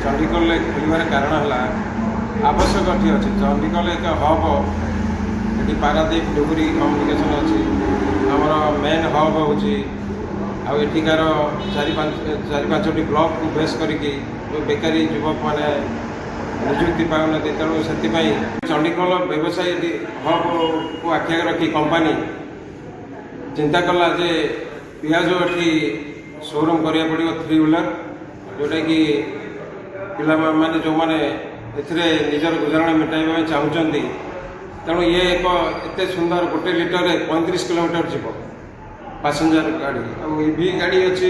चंडीगढ़ खोल कारण है आवश्यक अच्छी अच्छे चंडीगढ़ एक हब ये पारादीप डुगरी कम्युनिकेशन अच्छी आमर मेन हब होठिकार चारि पांचटी ब्लॉक को बेस करके जो बेकारी युवक मैंने निजुक्ति पाऊना तेणु से चंडीगढ़ व्यवसाय हब को आखि रखी कंपानी चिंता कला जे पियाजो ये शोरूम करा पड़ो 3 व्हीलर जोटा कि पिला माने जो मैंने निजर गुजारण मेटाइबा चाहूँगी तेणु ये एक एत सुंदर 1 लिटर 35 किलोमीटर जीव पैसेंजर गाड़ी ईवी गाड़ी अच्छी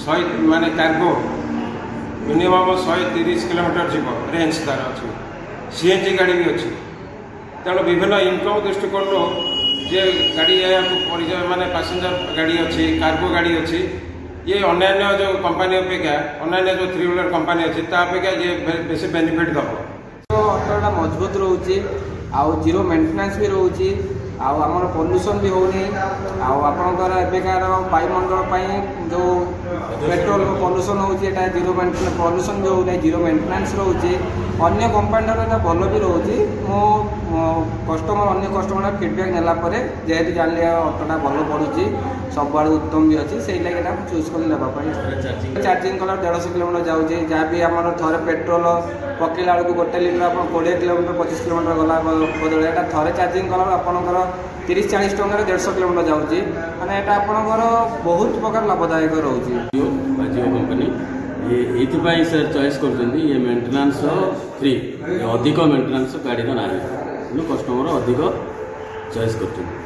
100 माने कार्गो मिनिमम 130 किलोमीटर जीव रेंज तार अच्छी सीएनजी गाड़ी भी अच्छी तेणु विभिन्न इनकम दृष्टिकोण जे गाड़ी परिचय माने पैसेंजर गाड़ी अच्छी कार्गो गाड़ी अच्छी ये अन्य जो कंपनी अपेक्षा अन्य जो 3 व्हीलर कंपनी अच्छी अपेक्षा ये बेस बेनिफिट दब ऑटोटा मजबूत रोचे आउ जीरो मेंटेनेंस भी रोचे आमर पॉल्यूशन भी होनी आपणकर एबेकार वायुमंडल जो पेट्रोल पॉल्यूशन होता जीरो मेंटेनेंस पॉल्यूशन भी होना जीरो मेंटेनेंस रोचे अन्य कंपनी भल भी रोचे मो कस्टमर अन्य कस्टमर फीडबैक नेलापर जेहेतु जानली ऑटोटा भल पड़ुची सब आड़ उत्तम भी अच्छी से लगे चूज कर चार्जिंग कला 150 किलोमीटर जाऊँगी जहाँ भी आम थे पेट्रोल पकड़ा बेलू 1 लिटर आप 20 किलोमीटर 25 किलोमीटर गला बदल यहाँ थे चार्जिंग कला आपंकर 30-40 टकर 150 किलोमीटर जाऊँगी मैंने यहाँ आपंकर बहुत प्रकार लाभदायक रोचे जियो कंपनी ये सर चॉइस कर ये मेंटेनेंस फ्री अधिक मेंटेनेंस गाड़ी तो ना कस्टमर अधिक चॉइस कर